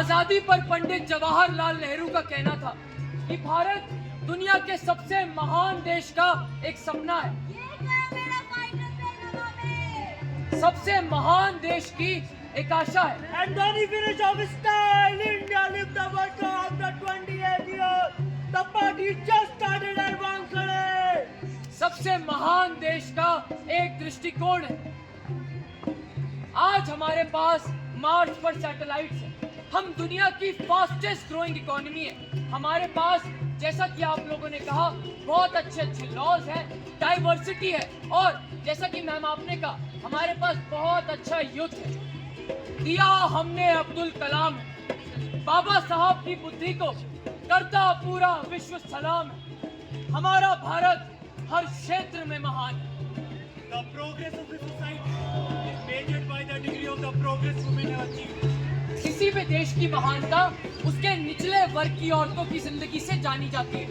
आजादी पर पंडित जवाहरलाल नेहरू का कहना था कि भारत दुनिया के सबसे महान देश का एक सपना है। सबसे महान देश की एक आशा है। And then he finished off his style. India lived the motto after 28 years. The party just started at Wankhede. सबसे महान देश का एक दृष्टिकोण है। आज हमारे पास मार्स पर सैटेलाइट्स हैं। हम दुनिया की फास्टेस्ट ग्रोइंग इकोनॉमी है। हमारे पास, जैसा कि आप लोगों ने कहा, बहुत अच्छे अच्छे लॉज हैं, डाइवर्सिटी है, और जैसा कि मैम आपने कहा, हमारे पास बहुत अच्छा युद्ध है। दिया हमने अब्दुल कलाम है। बाबा साहब की बुद्धि को करता पूरा विश्व सलाम है। हमारा भारत हर क्षेत्र में महान है। The progress of the society is measured by the degree of the progress women have achieved. किसी भी देश की महानता उसके निचले वर्ग की औरतों की जिंदगी से जानी जाती है।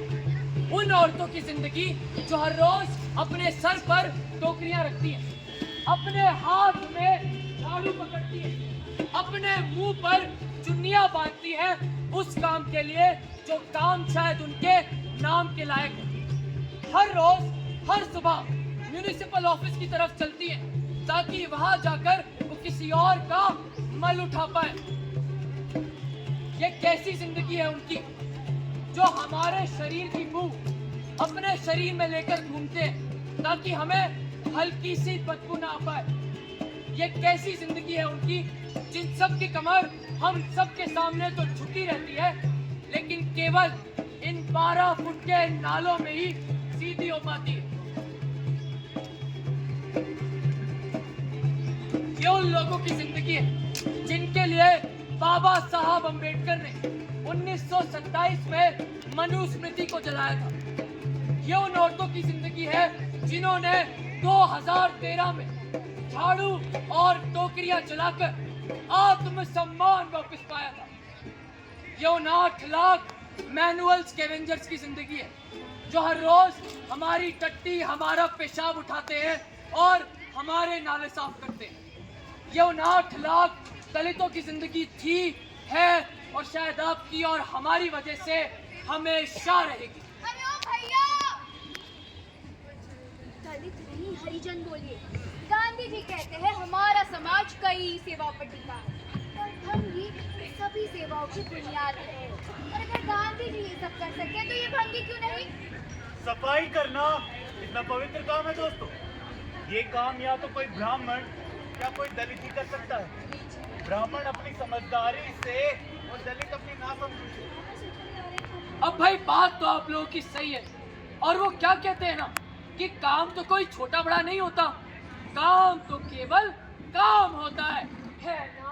उन औरतों की जिंदगी जो हर रोज अपने सर पर टोकरियां रखती हैं, अपने हाथ में झाड़ू पकड़ती है, अपने मुंह पर चुन्नियां बांधती है, उस काम के लिए जो काम शायद उनके नाम के लायक है। हर रोज हर सुबह म्युनिसिपल ऑफिस की तरफ चलती है ताकि वहां जाकर वो किसी और का मल उठा पाए। ये कैसी जिंदगी है उनकी, जो हमारे शरीर की बू अपने शरीर में लेकर घूमते हैं ताकि हमें हल्की सी बदबू ना आ पाए। ये कैसी जिंदगी है उनकी, जिन सब की कमर हम सब के सामने तो झुकी रहती है, लेकिन केवल इन 12 फुट के नालों में ही सीधी हो पाती है। ये उन लोगों की जिंदगी है जिनके लिए बाबा साहब अम्बेडकर ने 1927 में मनुस्मृति को जलाया था। ये उन औरतों की जिंदगी है जिन्होंने 2013 में झाड़ू और टोकरियां जलाकर आत्मसम्मान वापस पाया था। ये उन 8 लाख मैनुअल स्कैवेंजर्स की जिंदगी है जो हर रोज हमारी टट्टी, हमारा पेशाब उठाते हैं और हमारे नाले साफ करते हैं। ये उन 8 लाख दलितों की जिंदगी थी, है और शायद आपकी और हमारी वजह से हमेशा रहेगी। अरे ओ भैया, दलित नहीं हरिजन बोलिए। गांधी जी कहते हैं हमारा समाज कई सेवाओं पर टिका है और भंगी सभी सेवाओं की बुनियाद है। और अगर गांधी जी ये सब कर सके तो ये भंगी क्यों नहीं? सफाई करना इतना पवित्र काम है दोस्तों। ये काम या तो कोई ब्राह्मण या कोई दलित ही कर सकता है। ब्राह्मण अपनी समझदारी से और दलित अपनी नासमझी से। अब भाई बात तो आप लोगों की सही है, और वो क्या कहते हैं ना कि काम तो कोई छोटा बड़ा नहीं होता, काम तो केवल काम होता है ना?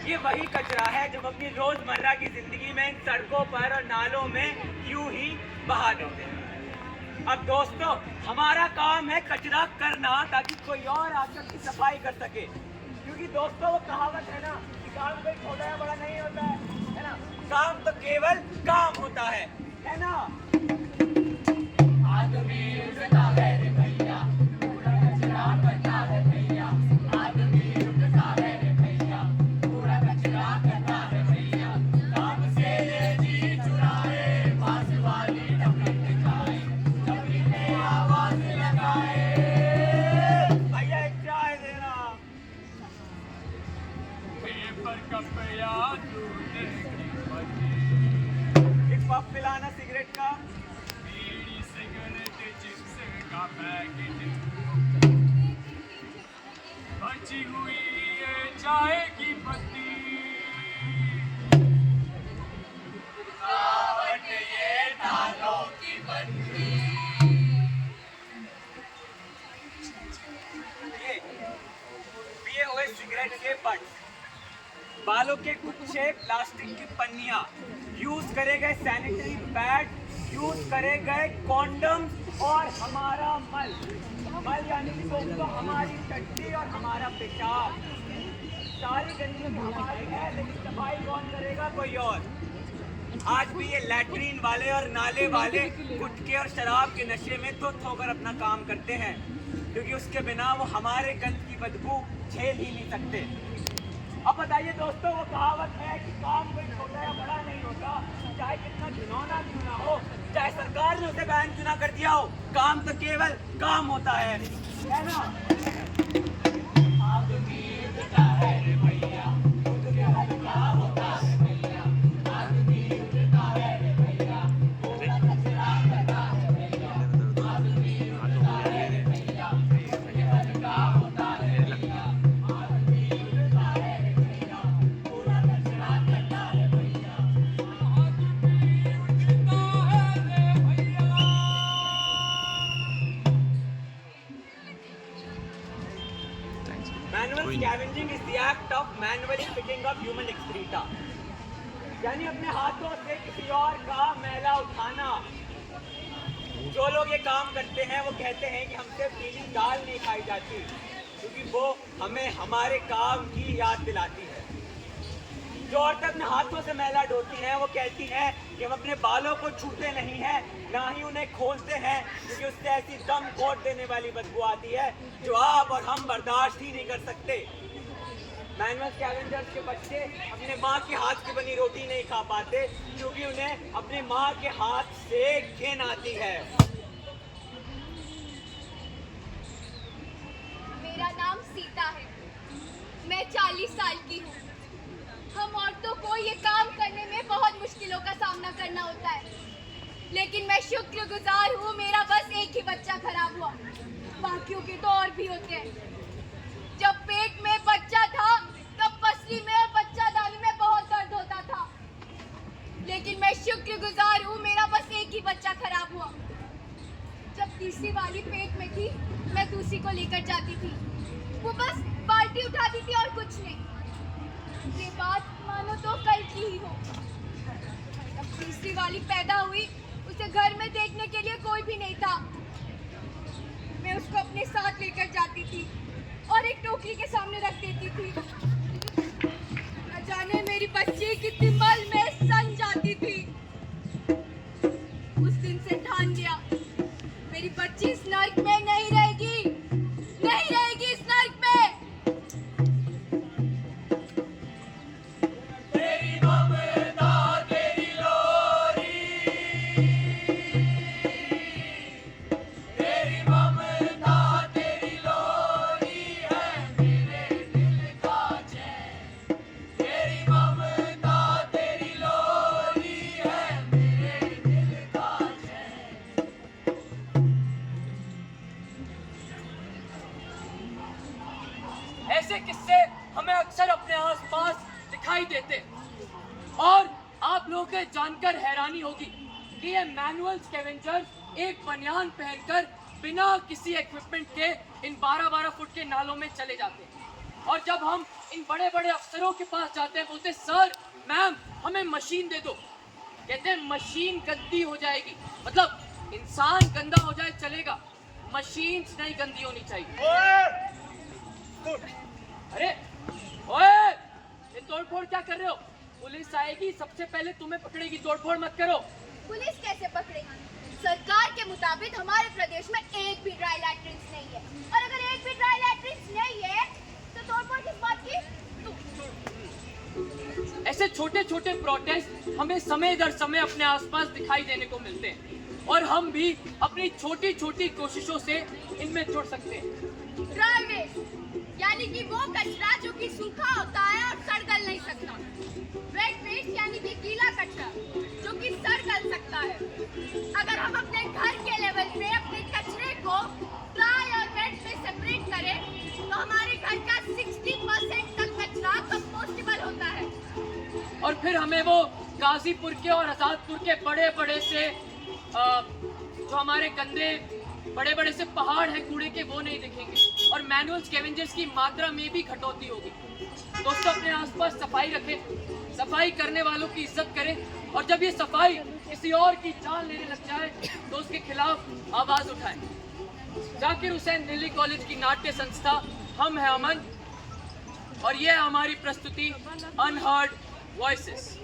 ये वही कचरा है जो अपनी रोजमर्रा की जिंदगी में इन सड़कों पर और नालों में यूं ही बहा देते हैं। अब दोस्तों, हमारा काम है कचरा करना ताकि कोई और आकर की सफाई कर सके। क्योंकि दोस्तों, वो कहावत है ना कि काम कोई छोटा या बड़ा नहीं होता है ना? काम तो केवल काम होता है ना? आदमी उड़ता है रे भैया, पूरा कचरा करता है भैया। आदमी उड़ता है रे भैया, पूरा कचरा करता है भैया। काम से ये जी चुराए, पास वाली डबरी दिखाए, डबरी में आवाज लगाए, भैया एक चाय देना। अच्छे प्लास्टिक की पन्नियाँ, यूज करे गए सैनिटरी पैड, यूज करे गए कॉन्डम और हमारा मल यानी कि दोस्तों हमारी टट्टी और हमारा पेशाब, सारी गंदगी हमारी है, लेकिन सफाई कौन करेगा? कोई और। आज भी ये लैट्रीन वाले और नाले वाले गुटखे और शराब के नशे में तो होकर अपना काम करते हैं, क्योंकि उसके बिना वो हमारे गंद की बदबू झेल ही नहीं सकते। अब बताइए दोस्तों, वो कहावत है कि काम कोई छोटा या बड़ा नहीं होता, चाहे कितना घिनौना क्यों ना हो, चाहे सरकार ने उसे बैन क्यों ना कर दिया हो, काम तो केवल काम होता है ना? Manual scavenging is the act of manually picking up human excreta, यानी अपने हाथों से किसी और का मैला उठाना। जो लोग ये काम करते हैं वो कहते हैं कि हमसे पीली दाल नहीं खाई जाती, क्योंकि वो हमें हमारे काम की याद दिलाती है। जो औरतें अपने हाथों से मैला ढोती हैं वो कहती हैं कि हम अपने बालों को छूते नहीं हैं, ना ही उन्हें खोलते हैं, क्योंकि उससे ऐसी दम घोट देने वाली बदबू आती है जो आप और हम बर्दाश्त ही नहीं कर सकते। मैनुअल स्कैवेंजर्स के बच्चे अपने माँ के हाथ की बनी रोटी नहीं खा पाते, क्योंकि उन्हें अपनी माँ के हाथ से घिन आती है। मेरा नाम सीता है, मैं 40 साल की हूँ। हम औरतों को ये काम करने में बहुत मुश्किलों का सामना करना होता है, लेकिन मैं शुक्रगुजार हूँ मेरा बस एक ही बच्चा खराब हुआ, बाकियों के तो और भी होते हैं। जब पेट में बच्चा था तब पसली में और बच्चादानी में बहुत दर्द होता था, लेकिन मैं शुक्रगुजार हूँ मेरा बस एक ही बच्चा खराब हुआ। जब तीसरी वाली पेट में थी मैं दूसरी को लेकर जाती थी, वो बस बाल्टी उठाती थी और कुछ नहीं। ये बात मानो तो कल की ही हो। जब तीसरी वाली पैदा हुई उसे घर में देखने के लिए कोई भी नहीं था, मैं उसको अपने साथ लेकर जाती थी और एक टोकरी के सामने रख देती थी। न जाने मेरी बच्ची कितनी मल में सन जाती थी। उस दिन से ठान लिया मेरी बच्ची इस नर्क में नहीं रहेगी, नहीं रहेगी इस नर्क में। ऐसे किस्से हमें अक्सर अपने आसपास दिखाई देते, और आप लोगों के जानकर हैरानी होगी कि ये मैनुअल स्कैवेंजर्स एक बनियान पहनकर बिना किसी इक्विपमेंट के इन 12-12 फुट के नालों में चले जाते हैं। और जब हम इन बड़े बड़े अफसरों के पास जाते हैं, बोलते सर मैम हमें मशीन दे दो, कहते हैं मशीन गंदी हो जाएगी। मतलब इंसान गंदा हो जाए चलेगा, मशीन नहीं गंदी होनी चाहिए। अरे ओए, ये तोड़फोड़ क्या कर रहे हो? पुलिस आएगी सबसे पहले तुम्हें पकड़ेगी, तोड़फोड़ मत करो। पुलिस कैसे पकड़ेगी? सरकार के मुताबिक हमारे प्रदेश में एक भी ड्राई लैट्रिन्स नहीं है, और अगर एक भी ड्राई लैट्रिन्स नहीं है तो तोड़फोड़ किस बात की? ऐसे छोटे छोटे प्रोटेस्ट हमें समय दर समय अपने आसपास दिखाई देने को मिलते हैं, और हम भी अपनी छोटी छोटी कोशिशों से इनमें जुड़ सकते हैं। ड्राई वेस्ट यानी कि वो कचरा जो कि सूखा होता है और सड़ गल नहीं सकता। वेट वेस्ट यानी कि गीला कचरा जो कि सड़ गल सकता है। अगर हम अपने घर के लेवल पे अपने कचरे को ड्राई और वेट में सेपरेट करें तो हमारे घर का 60% तक कचरा कंपोस्टेबल होता है। और फिर हमें वो गाजीपुर के और आजादपुर के बड़े बड़े से जो हमारे गंदे बड़े बड़े से पहाड़ हैं कूड़े के, वो नहीं दिखेंगे, और मैनुअल स्कैवेंजर्स की मात्रा में भी कटौती होगी। दोस्तों अपने आसपास सफाई रखें, सफाई करने वालों की इज्जत करें, और जब ये सफाई किसी और की जान लेने लग जाए तो उसके खिलाफ आवाज उठाएं। जाकिर हुसैन दिल्ली कॉलेज की नाट्य संस्था हम है अमन, और ये है हमारी प्रस्तुति अनहर्ड वॉइसेस।